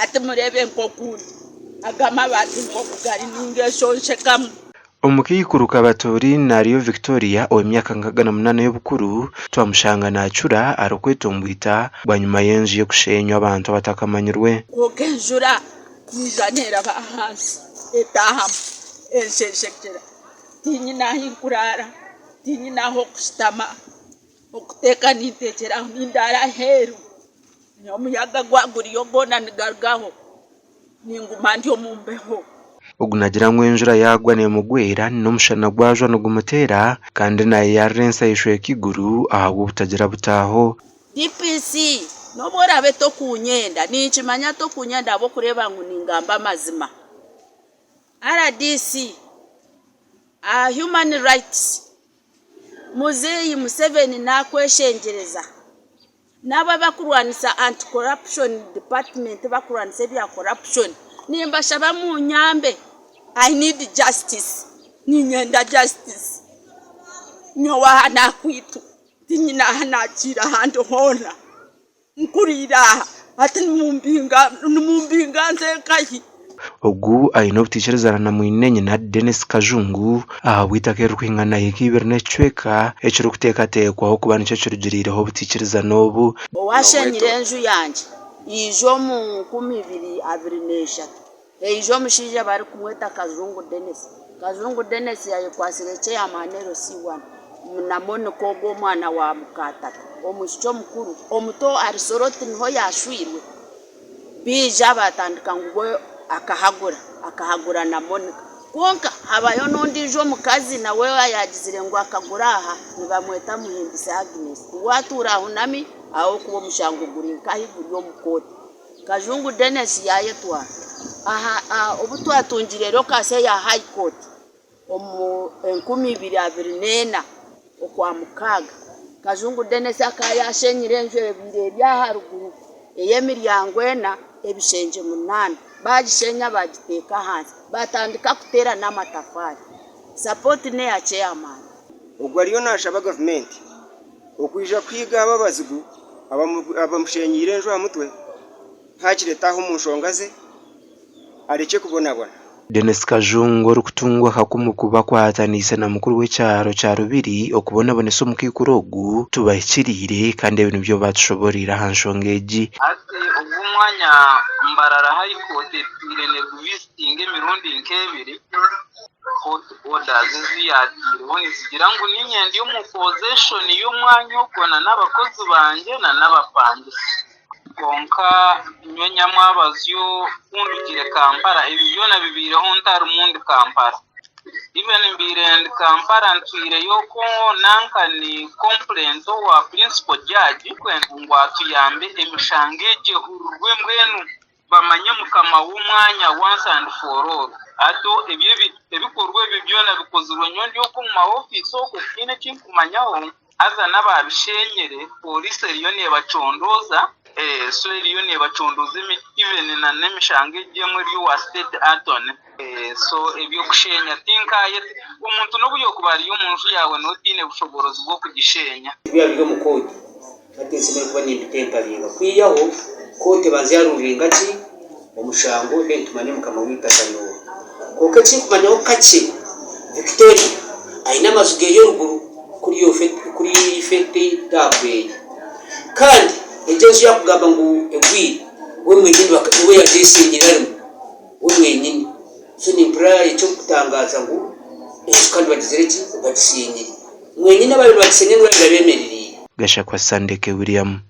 ati murebe nkokuri agama bati nkokugari ningesho nshekamu. Omukikuru Kabatori nariyo Victoria ow'emyaka nkagana munana y'obukuru twamushanga nacura arokwetumbwita bwanyuma y'enju yo kushenywa abantu abatakamanyirwe. Okenjura nijanera bahansi etahamu ensheshekera tinyina hinkurara tinyina ho kusitama okuteka nitekera nindara heru nyomuyaga gwaguriyo gona nigargaho ninguma ndiyo mumbeho. Ogunagira ngwenjura yagwa nemugwera n'omushana gwajwa nogumutera kandi naye yarensa yishwe kiguru ahabwo butagira butaho. DPC nobora beto kunyenda nichimanya to kunyenda abo kureba ngo ningamba mazima. RDC human rights Muzeyi Museveni nakweshengereza naba bakurwanisa anti corruption department bakurwanisa bya corruption nimba shaba mu nyambe. I need justice ninyenda justice nyowa hana kwitu tinyina hana chira hando hona nkurira ati mumbinga nzekahi. Ogu ayina obutikirizana na mwinenye na Dennis Kajungu ahabwita keru kwingana yikibere necweka ekiro kutekatekwaho kuba nicyo kirugirireho obutikirizana obu. Owashenyire enju yanje ijo mu 2023 ijo mushija bari kumweta Kazungu Dennis yayikwasire cye amanero C1 munamone kogo mwana wa mukatatu omushicho mukuru omuto arisoroti niho yashwirwe bija batandika ngo akahagura na Monica konka habayo nondi jo mukazi na wewe yagizire ngo akagura aha nibamweta Muhimbise Agnes watura hunami aho kubo mushango guri kahiguryo mukoti Kazungu Dennis yayetwa aha obutwatungire lokase ya High Court omu 2024 okwa mukaga Kazungu Dennis akayashenyire enju ebire bya haruguru eyemiryango ena ebishenje munana bagishenya bagiteka hansi batandika kutera n'amatafari support ne ya chairman. Ubwo ariyo nashaba government okwija kwiga ababazigu abamushenyire enju amutwe hakiretaho munshongaze areke kubonabona. Dennis Kajungu orukutungwa kakumukuba kwatanise na mukuru w'ecyaro cya Rubiri okubonabonesa omukikuru ogu tubahikirire kandi ebintu byo batushoborera hanshongeji. Ati umwanya mbarara High Court irene visiting emirundi nkebiri court orders ziyatiro nizigira ngo ninyendi yo mu possession y'umwanya okona n'abakozi banje na n'abapangisi konka nyonya mwabazyo undugire Kampala ebyona bibireho ntari mundi Kampala even mbirend Kampala ntwire yoko nankani complaint wa principal judge kwengwa tuyambe emishangeje urwe mbwenu bamanye mukama w'umwanya once and for all ato ebikorwe byona bikozurwe nyondi yoko mu office oko kine kinkumanyaho aza nababishenyere police riyo ne bacondoza so riyo ne bacondoza even na nemishangeje muri wa state Anton so ebyo kushenya tinkaye umuntu no buyo kubari yo munzu yawe notine bushoborozi bwo kugishenya Biya bigo mu code atese kuba ni temporaringa kwiyaho code bazyaruringa ki omushango bentumane mukama witakano koke kinkumanyaho kake Victoria aina mazuge yo ruguru kuri fete dabwe kandi ejensu yakugamba ngo egwi we mwenyini we yajesenyirarimo we mwenyini so ni prayer cyo kutangaza ngo kandi bagizereki bagisenyira mwenyini abantu bagisenyira bemerereye Gashakwa Sandeke William.